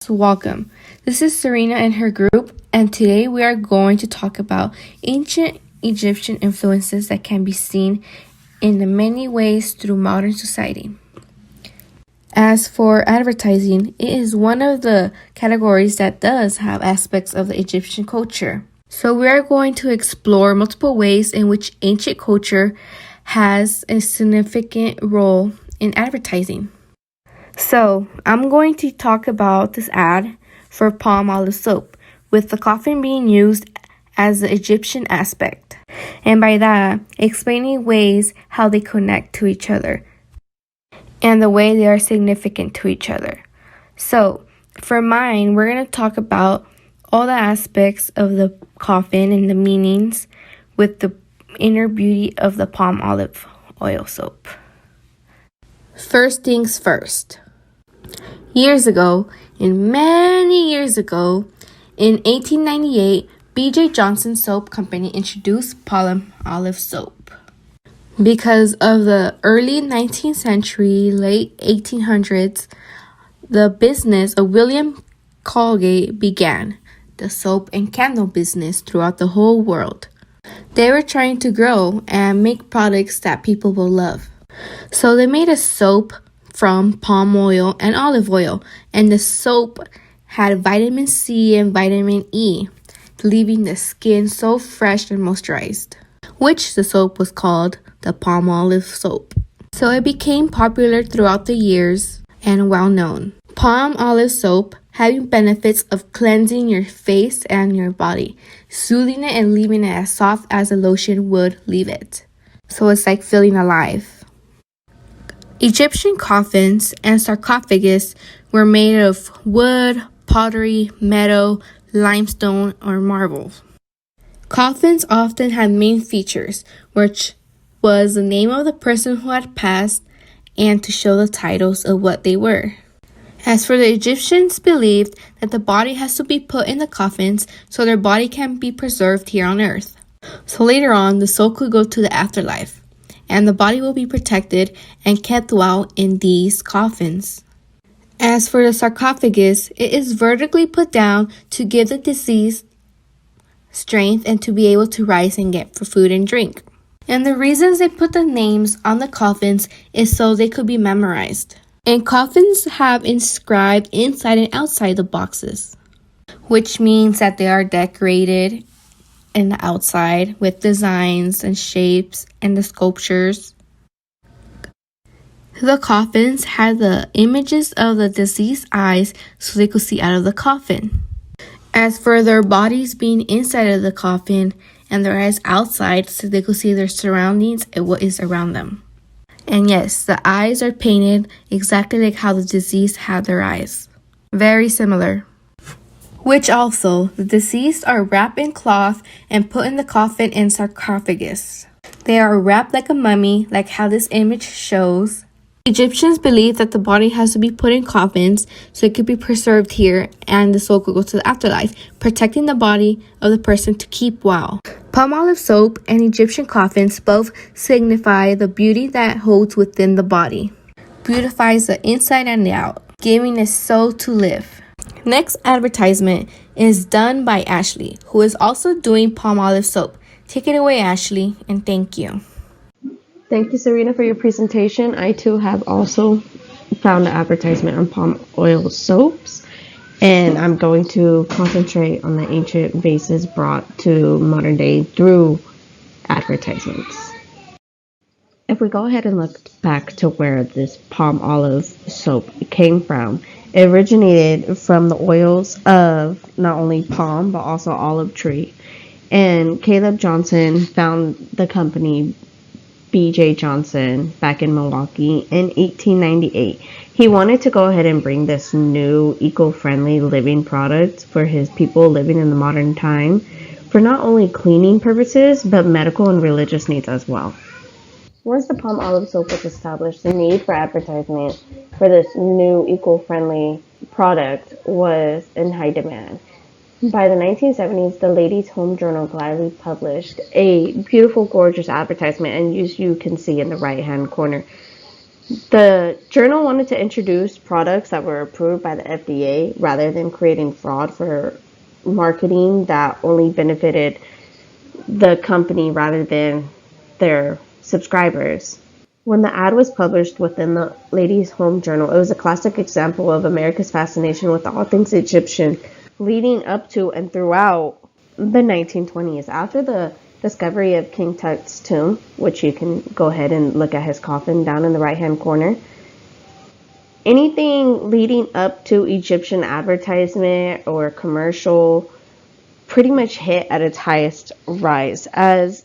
Welcome. This is Serena and her group, and today we are going to talk about ancient Egyptian influences that can be seen in many ways through modern society. As for advertising, it is one of the categories that does have aspects of the Egyptian culture. So we are going to explore multiple ways in which ancient culture has a significant role in advertising. So, I'm going to talk about this ad for palm olive soap, with the coffin being used as the Egyptian aspect. And by that, explaining ways how they connect to each other and the way they are significant to each other. So, for mine, we're going to talk about all the aspects of the coffin and the meanings with the inner beauty of the palm olive oil soap. First things first. Many years ago, in 1898, B.J. Johnson Soap Company introduced palm olive soap. Because of the early 19th century, late 1800s, the business of William Colgate began, the soap and candle business throughout the whole world. They were trying to grow and make products that people will love. So they made a soap from palm oil and olive oil, and the soap had vitamin C and vitamin E, leaving the skin so fresh and moisturized, which the soap was called the palm olive soap. So it became popular throughout the years and well known. Palm olive soap having benefits of cleansing your face and your body, soothing it and leaving it as soft as a lotion would leave it. So it's like feeling alive. Egyptian coffins and sarcophagus were made of wood, pottery, metal, limestone, or marble. Coffins often had main features, which was the name of the person who had passed and to show the titles of what they were. As for the Egyptians believed that the body has to be put in the coffins so their body can be preserved here on earth. So later on, the soul could go to the afterlife, and the body will be protected and kept well in these coffins. As for the sarcophagus, it is vertically put down to give the deceased strength and to be able to rise and get for food and drink. And the reasons they put the names on the coffins is so they could be memorized. And coffins have inscribed inside and outside the boxes, which means that they are decorated in the outside with designs and shapes and the sculptures. The coffins had the images of the deceased eyes so they could see out of the coffin. As for their bodies being inside of the coffin and their eyes outside so they could see their surroundings and what is around them. And yes, the eyes are painted exactly like how the deceased had their eyes. Very similar. Which also, the deceased are wrapped in cloth and put in the coffin and sarcophagus. They are wrapped like a mummy, like how this image shows. Egyptians believed that the body has to be put in coffins so it could be preserved here and the soul could go to the afterlife, protecting the body of the person to keep well. Palm olive soap and Egyptian coffins both signify the beauty that holds within the body. Beautifies the inside and the out, giving a soul to live. Next advertisement is done by Ashley, who is also doing palm olive soap. Take it away, Ashley, and thank you. Thank you, Serena, for your presentation. I too have also found an advertisement on palm oil soaps, and I'm going to concentrate on the ancient vases brought to modern day through advertisements. If we go ahead and look back to where this palm olive soap came from, it originated from the oils of not only palm but also olive tree. And Caleb Johnson found the company B.J. Johnson back in Milwaukee in 1898. He wanted to go ahead and bring this new eco-friendly living product for his people living in the modern time for not only cleaning purposes but medical and religious needs as well. Once the palm olive soap was established, the need for advertisement for this new eco-friendly product was in high demand. By the 1970s, the Ladies' Home Journal gladly published a beautiful, gorgeous advertisement, and as you can see in the right-hand corner, The journal wanted to introduce products that were approved by the FDA rather than creating fraud for marketing that only benefited the company rather than their subscribers. When the ad was published within the Ladies' Home Journal, it was a classic example of America's fascination with all things Egyptian, leading up to and throughout the 1920s. After the discovery of King Tut's tomb, which you can go ahead and look at his coffin down in the right-hand corner, anything leading up to Egyptian advertisement or commercial pretty much hit at its highest rise, as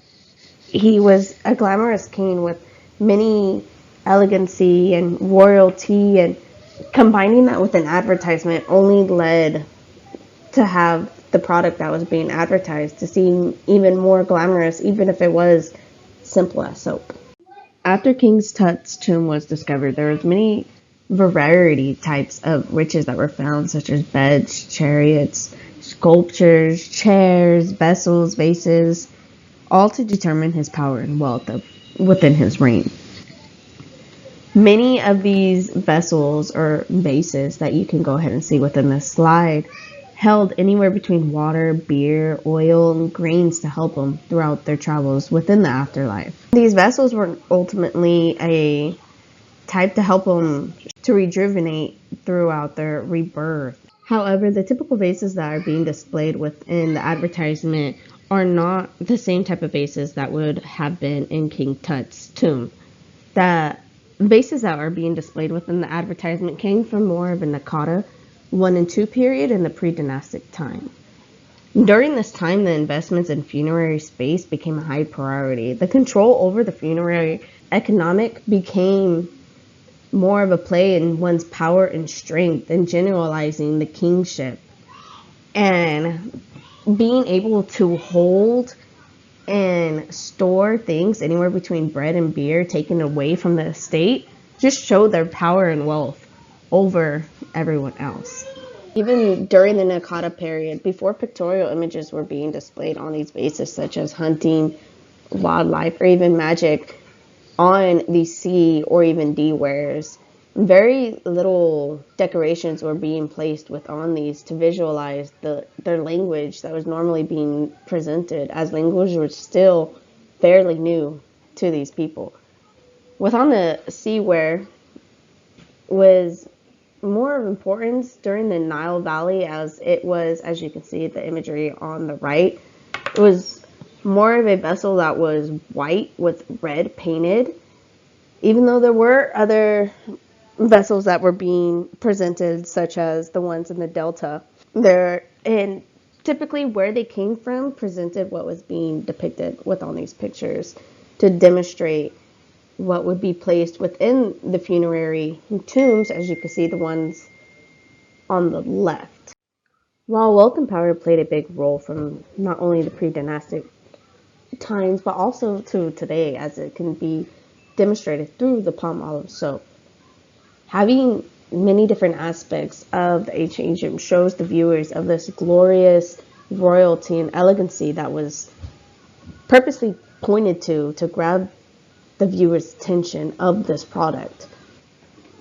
he was a glamorous king with many elegancy and royalty, and combining that with an advertisement only led to have the product that was being advertised to seem even more glamorous, even if it was simple as soap. After King Tut's tomb was discovered, there was many variety types of riches that were found, such as beds, chariots, sculptures, chairs, vessels, vases, all to determine his power and wealth within his reign. Many of these vessels or vases that you can go ahead and see within this slide held anywhere between water, beer, oil, and grains to help them throughout their travels within the afterlife. These vessels were ultimately a type to help them to rejuvenate throughout their rebirth. However, the typical vases that are being displayed within the advertisement are not the same type of vases that would have been in King Tut's tomb. The vases that are being displayed within the advertisement came from more of a Naqada 1 and 2 period in the pre-dynastic time. During this time, the investments in funerary space became a high priority. The control over the funerary economic became more of a play in one's power and strength and generalizing the kingship. And being able to hold and store things anywhere between bread and beer taken away from the estate just showed their power and wealth over everyone else. Even during the Naqada period, before pictorial images were being displayed on these vases, such as hunting, wildlife, or even magic on the C or even D wares, very little decorations were being placed on these to visualize their language that was normally being presented, as language was still fairly new to these people. With on the C ware was more of importance during the Nile Valley, as it was, as you can see the imagery on the right, it was more of a vessel that was white with red painted, even though there were other vessels that were being presented, such as the ones in the Delta. And typically where they came from presented what was being depicted with all these pictures to demonstrate what would be placed within the funerary tombs, as you can see the ones on the left. While wealth and power played a big role from not only the pre-dynastic times, but also to today, as it can be demonstrated through the palm olive soap. Having many different aspects of the ancient Egypt shows the viewers of this glorious royalty and elegancy that was purposely pointed to grab the viewer's attention of this product.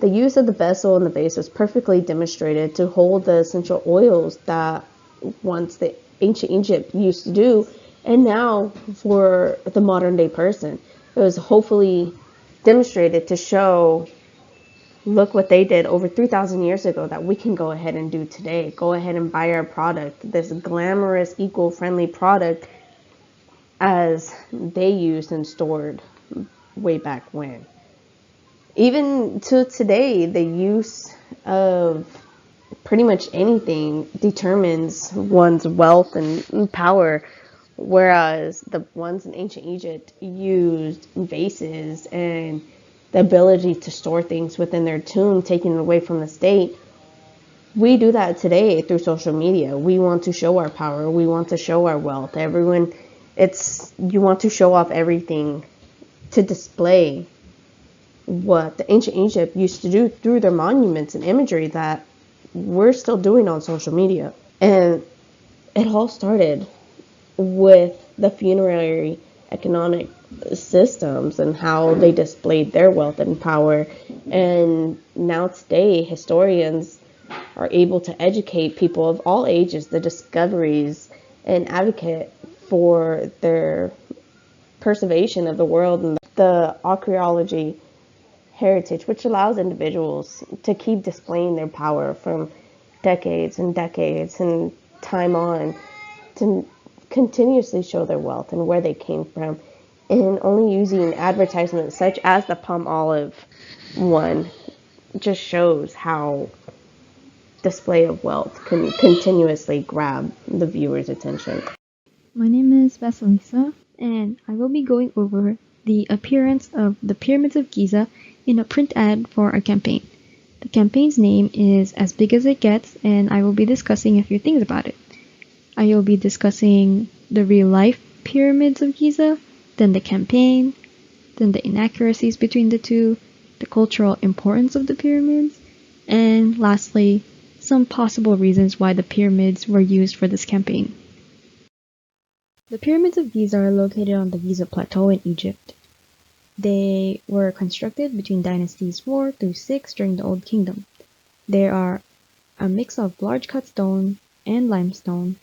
The use of the vessel and the vase was perfectly demonstrated to hold the essential oils that once the ancient Egypt used to do, and now for the modern day person, it was hopefully demonstrated to show, look what they did over 3,000 years ago that we can go ahead and do today. Go ahead and buy our product, this glamorous, eco-friendly product, as they used and stored way back when. Even to today, the use of pretty much anything determines one's wealth and power, whereas the ones in ancient Egypt used vases and the ability to store things within their tomb, taking it away from the state. We do that today through social media. We want to show our power. We want to show our wealth. You want to show off everything to display what the ancient Egypt used to do through their monuments and imagery that we're still doing on social media. And it all started with the funerary economic systems and how they displayed their wealth and power. And now today, historians are able to educate people of all ages, the discoveries, and advocate for their preservation of the world and the archaeology heritage, which allows individuals to keep displaying their power from decades and decades and time on, to continuously show their wealth and where they came from. And only using advertisements such as the palm olive one just shows how display of wealth can continuously grab the viewer's attention. My name is Vasilisa, and I will be going over the appearance of the Pyramids of Giza in a print ad for a campaign. The campaign's name is As Big as It Gets, and I will be discussing a few things about it. I will be discussing the real-life Pyramids of Giza, then the campaign, then the inaccuracies between the two, the cultural importance of the pyramids, and lastly, some possible reasons why the pyramids were used for this campaign. The pyramids of Giza are located on the Giza Plateau in Egypt. They were constructed between dynasties 4 through 6 during the Old Kingdom. They are a mix of large cut stone and limestone,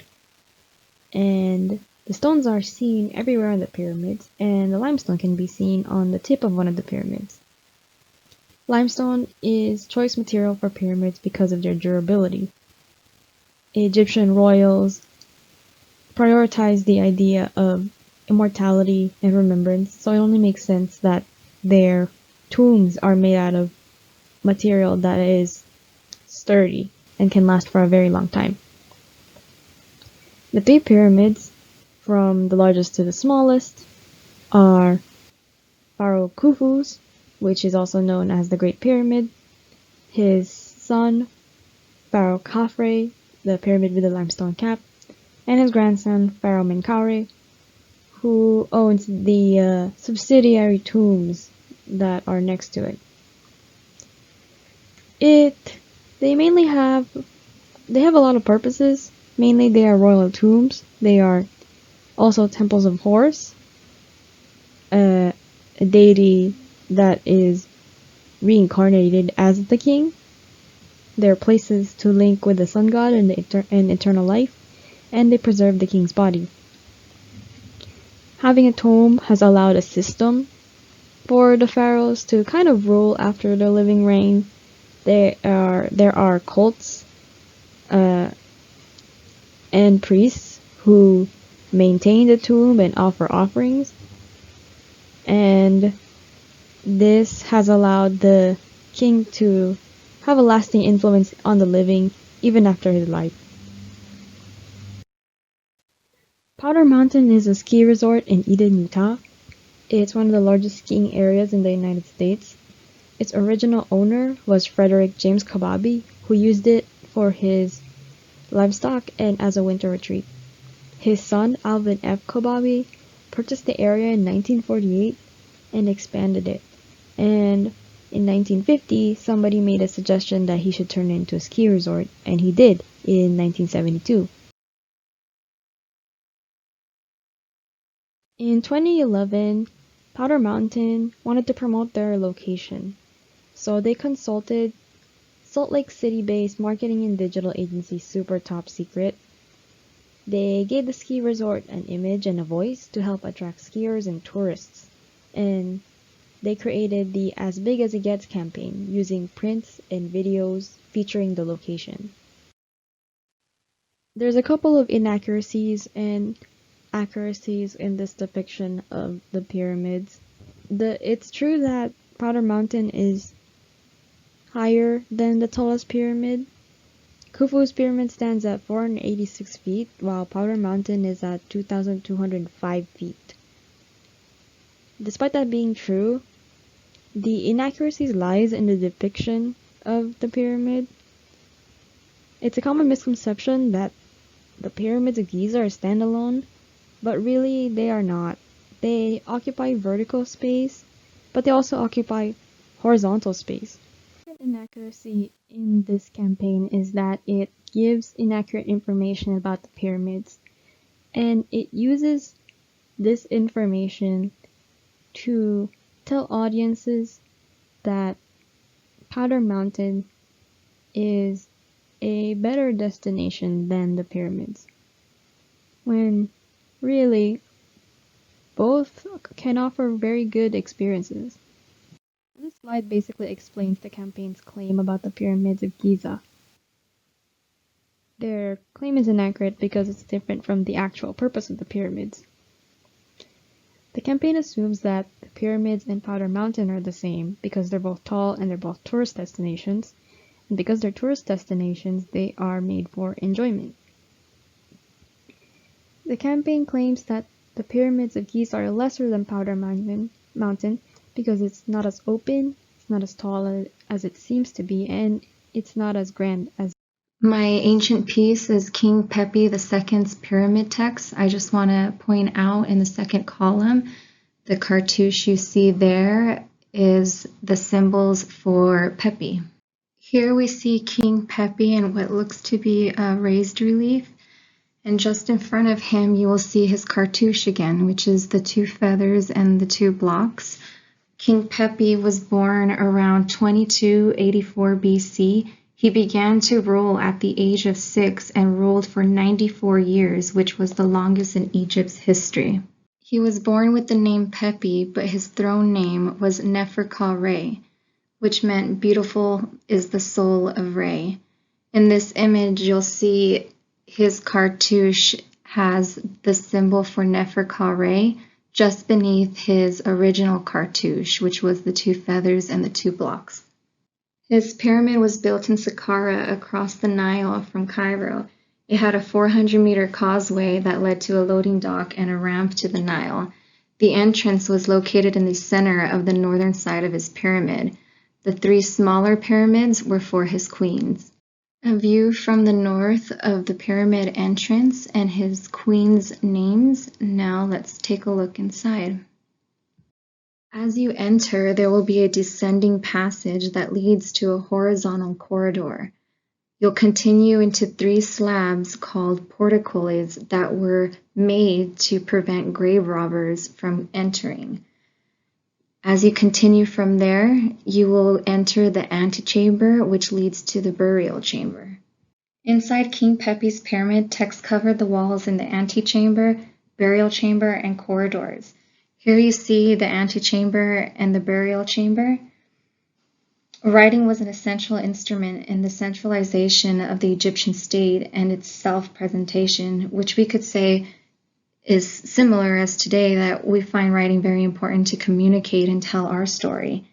and the stones are seen everywhere on the pyramids, and the limestone can be seen on the tip of one of the pyramids. Limestone is choice material for pyramids because of their durability. Egyptian royals prioritize the idea of immortality and remembrance, so it only makes sense that their tombs are made out of material that is sturdy and can last for a very long time. The 3 pyramids, from the largest to the smallest, are Pharaoh Khufu's, which is also known as the Great Pyramid, his son, Pharaoh Khafre, the pyramid with the limestone cap, and his grandson, Pharaoh Menkaure, who owns the subsidiary tombs that are next to it. They have a lot of purposes. Mainly they are royal tombs. They are also temples of Horus, a deity that is reincarnated as the king. They're places to link with the sun god and eternal life, and they preserve the king's body. Having a tomb has allowed a system for the pharaohs to kind of rule after their living reign. There are cults and priests who maintain the tomb and offer offerings, and this has allowed the king to have a lasting influence on the living even after his life. Powder Mountain is a ski resort in Eden, Utah. It's one of the largest skiing areas in the United States. Its original owner was Frederick James Kababi, who used it for his livestock and as a winter retreat. His son, Alvin F. Kababi, purchased the area in 1948 and expanded it. And in 1950, somebody made a suggestion that he should turn it into a ski resort, and he did in 1972. In 2011, Powder Mountain wanted to promote their location, so they consulted Salt Lake City-based marketing and digital agency Super Top Secret. They gave the ski resort an image and a voice to help attract skiers and tourists, and they created the As Big as It Gets campaign using prints and videos featuring the location. There's a couple of inaccuracies and accuracies in this depiction of the pyramids. It's true that Powder Mountain is higher than the tallest pyramid. Khufu's pyramid stands at 486 feet, while Powder Mountain is at 2,205 feet. Despite that being true, the inaccuracies lies in the depiction of the pyramid. It's a common misconception that the pyramids of Giza are standalone, but really they are not. They occupy vertical space, but they also occupy horizontal space. An inaccuracy in this campaign is that it gives inaccurate information about the pyramids, and it uses this information to tell audiences that Powder Mountain is a better destination than the pyramids, when really both can offer very good experiences. This slide basically explains the campaign's claim about the pyramids of Giza. Their claim is inaccurate because it's different from the actual purpose of the pyramids. The campaign assumes that the pyramids and Powder Mountain are the same because they're both tall and they're both tourist destinations, and because they're tourist destinations, they are made for enjoyment. The campaign claims that the pyramids of Giza are lesser than Powder Mountain because it's not as open, it's not as tall as it seems to be, and it's not as grand as. My ancient piece is King Pepi II's pyramid text. I just want to point out in the second column, the cartouche you see there is the symbols for Pepi. Here we see King Pepi in what looks to be a raised relief. And just in front of him, you will see his cartouche again, which is the 2 feathers and the 2 blocks. King Pepi was born around 2284 BC. He began to rule at the age of 6 and ruled for 94 years, which was the longest in Egypt's history. He was born with the name Pepi, but his throne name was Nefer-Ka-Re, which meant beautiful is the soul of Re. In this image, you'll see his cartouche has the symbol for Nefer-Ka-Re just beneath his original cartouche, which was the 2 feathers and the 2 blocks. His pyramid was built in Saqqara across the Nile from Cairo. It had a 400-meter causeway that led to a loading dock and a ramp to the Nile. The entrance was located in the center of the northern side of his pyramid. The 3 smaller pyramids were for his queens. A view from the north of the pyramid entrance and his queens' names. Now let's take a look inside. As you enter, there will be a descending passage that leads to a horizontal corridor. You'll continue into 3 slabs called portcullis that were made to prevent grave robbers from entering. As you continue from there, you will enter the antechamber, which leads to the burial chamber. Inside King Pepi's pyramid, text covered the walls in the antechamber, burial chamber, and corridors. Here you see the antechamber and the burial chamber. Writing was an essential instrument in the centralization of the Egyptian state and its self-presentation, which we could say is similar as today, that we find writing very important to communicate and tell our story.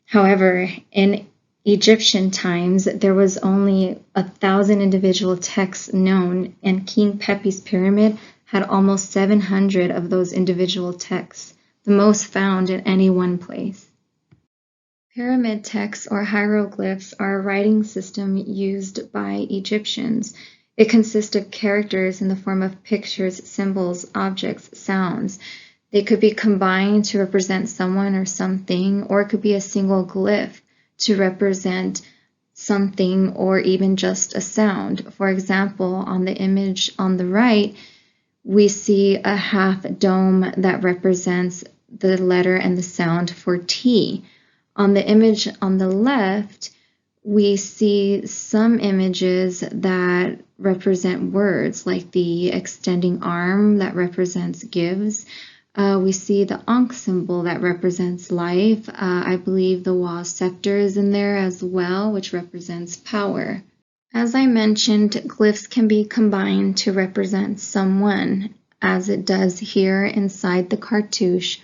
However, in Egyptian times, there was only 1,000 individual texts known, and King Pepi's pyramid had almost 700 of those individual texts, the most found in any one place. Pyramid texts or hieroglyphs are a writing system used by Egyptians. It consists of characters in the form of pictures, symbols, objects, sounds. They could be combined to represent someone or something, or it could be a single glyph to represent something or even just a sound. For example, on the image on the right, we see a half dome that represents the letter and the sound for T. On the image on the left, we see some images that represent words, like the extending arm that represents gives. We see the Ankh symbol that represents life. I believe the Wa scepter is in there as well, which represents power. As I mentioned, glyphs can be combined to represent someone, as it does here inside the cartouche.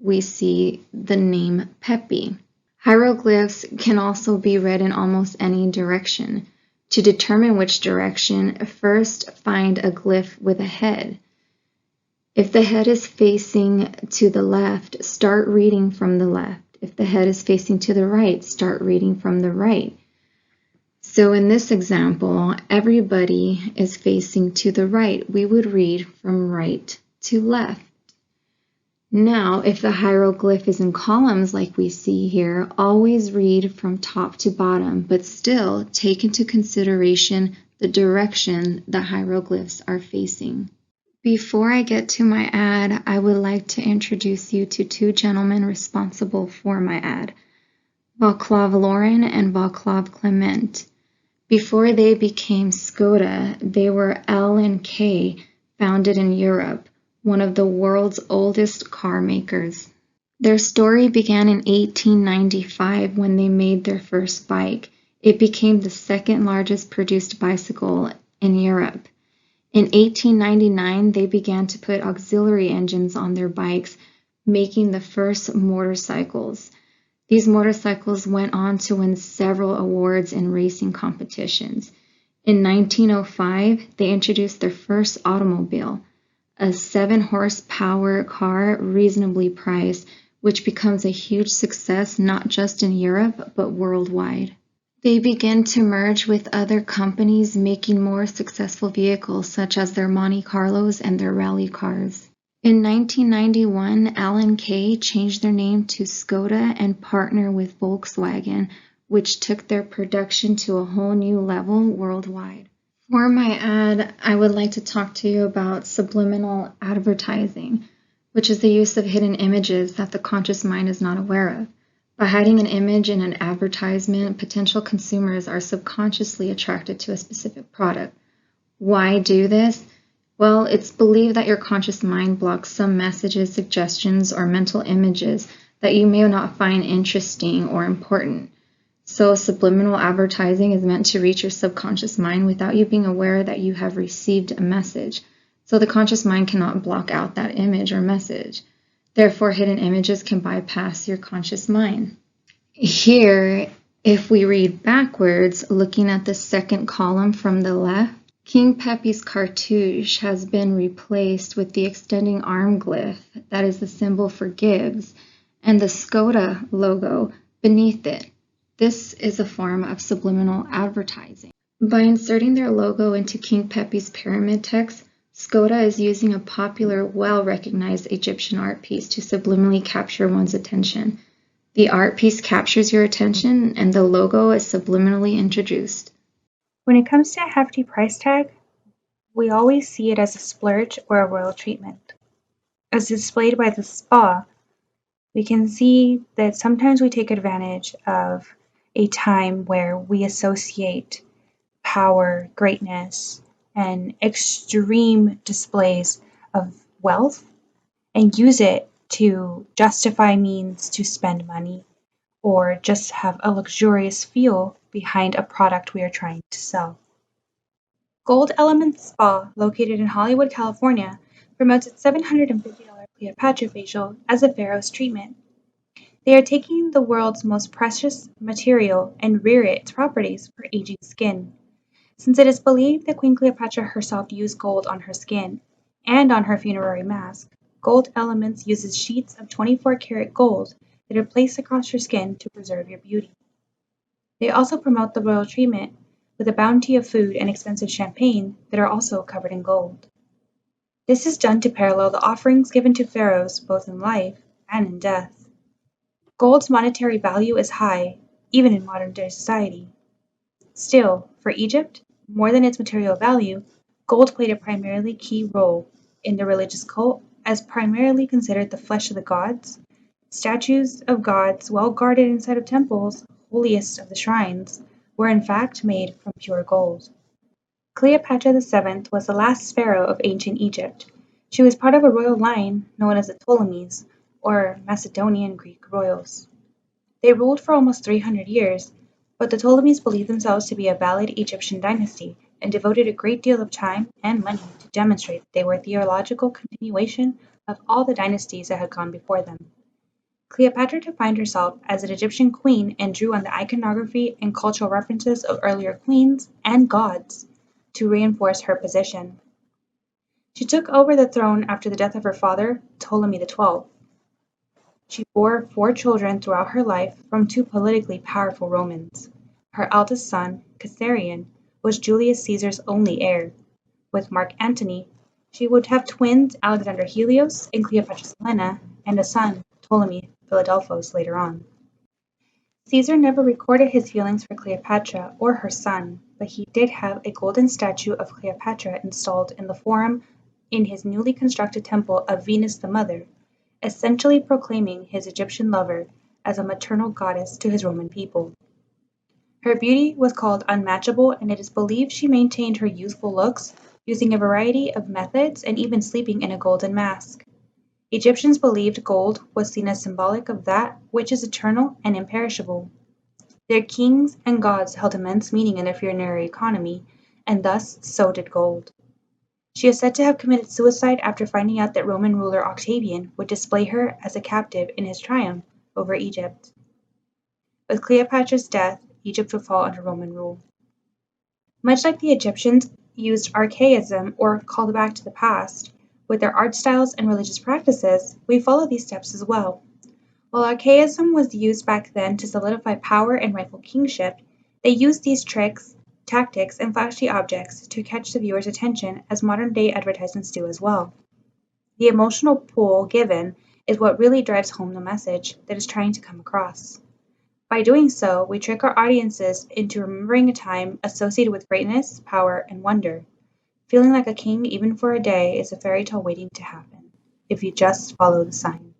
We see the name Pepi. Hieroglyphs can also be read in almost any direction. To determine which direction, first find a glyph with a head. If the head is facing to the left, start reading from the left. If the head is facing to the right, start reading from the right. So in this example, everybody is facing to the right. We would read from right to left. Now, if the hieroglyph is in columns like we see here, always read from top to bottom, but still take into consideration the direction the hieroglyphs are facing. Before I get to my ad, I would like to introduce you to two gentlemen responsible for my ad, Vaclav Lauren and Vaclav Clement. Before they became Skoda, they were L&K, founded in Europe, one of the world's oldest car makers. Their story began in 1895 when they made their first bike. It became the second largest produced bicycle in Europe. In 1899, they began to put auxiliary engines on their bikes, making the first motorcycles. These motorcycles went on to win several awards in racing competitions. In 1905, they introduced their first automobile, a 7-horsepower car reasonably priced, which becomes a huge success not just in Europe but worldwide. They began to merge with other companies, making more successful vehicles such as their Monte Carlos and their rally cars. In 1991, L&K changed their name to Skoda and partnered with Volkswagen, which took their production to a whole new level worldwide. For my ad, I would like to talk to you about subliminal advertising, which is the use of hidden images that the conscious mind is not aware of. By hiding an image in an advertisement, potential consumers are subconsciously attracted to a specific product. Why do this? Well, it's believed that your conscious mind blocks some messages, suggestions, or mental images that you may not find interesting or important. So subliminal advertising is meant to reach your subconscious mind without you being aware that you have received a message. So the conscious mind cannot block out that image or message. Therefore, hidden images can bypass your conscious mind. Here, if we read backwards, looking at the second column from the left, King Pepe's cartouche has been replaced with the extending arm glyph, that is the symbol for gives, and the Skoda logo beneath it. This is a form of subliminal advertising. By inserting their logo into King Pepe's pyramid text, Skoda is using a popular, well-recognized Egyptian art piece to subliminally capture one's attention. The art piece captures your attention, and the logo is subliminally introduced. When it comes to a hefty price tag, we always see it as a splurge or a royal treatment. As displayed by the spa, we can see that sometimes we take advantage of a time where we associate power, greatness, and extreme displays of wealth and use it to justify means to spend money or just have a luxurious feel behind a product we are trying to sell. Gold Element Spa, located in Hollywood, California, promotes its $750 Cleopatra facial as a pharaoh's treatment. They are taking the world's most precious material and rear its properties for aging skin. Since it is believed that Queen Cleopatra herself used gold on her skin and on her funerary mask, Gold Elements uses sheets of 24-karat gold that are placed across your skin to preserve your beauty. They also promote the royal treatment with a bounty of food and expensive champagne that are also covered in gold. This is done to parallel the offerings given to pharaohs both in life and in death. Gold's monetary value is high, even in modern-day society. Still, for Egypt, more than its material value, gold played a primarily key role in the religious cult as primarily considered the flesh of the gods. Statues of gods well guarded inside of temples, holiest of the shrines, were in fact made from pure gold. Cleopatra VII was the last pharaoh of ancient Egypt. She was part of a royal line known as the Ptolemies, or Macedonian Greek royals. They ruled for almost 300 years, but the Ptolemies believed themselves to be a valid Egyptian dynasty and devoted a great deal of time and money to demonstrate they were a theological continuation of all the dynasties that had gone before them. Cleopatra defined herself as an Egyptian queen and drew on the iconography and cultural references of earlier queens and gods to reinforce her position. She took over the throne after the death of her father, Ptolemy XII. She bore 4 children throughout her life from 2 politically powerful Romans. Her eldest son, Caesarion, was Julius Caesar's only heir. With Mark Antony, she would have twins Alexander Helios and Cleopatra Selena, and a son, Ptolemy Philadelphos, later on. Caesar never recorded his feelings for Cleopatra or her son, but he did have a golden statue of Cleopatra installed in the Forum in his newly constructed temple of Venus the Mother, essentially proclaiming his Egyptian lover as a maternal goddess to his Roman people. Her beauty was called unmatchable, and it is believed she maintained her youthful looks using a variety of methods and even sleeping in a golden mask. Egyptians believed gold was seen as symbolic of that which is eternal and imperishable. Their kings and gods held immense meaning in their funerary economy, and thus so did gold. She is said to have committed suicide after finding out that Roman ruler Octavian would display her as a captive in his triumph over Egypt. With Cleopatra's death, Egypt would fall under Roman rule. Much like the Egyptians used archaism or called back to the past, with their art styles and religious practices, we follow these steps as well. While archaism was used back then to solidify power and rightful kingship, they used these tricks, tactics, and flashy objects to catch the viewer's attention as modern-day advertisements do as well. The emotional pull given is what really drives home the message that is trying to come across. By doing so, we trick our audiences into remembering a time associated with greatness, power, and wonder. Feeling like a king even for a day is a fairy tale waiting to happen, if you just follow the signs.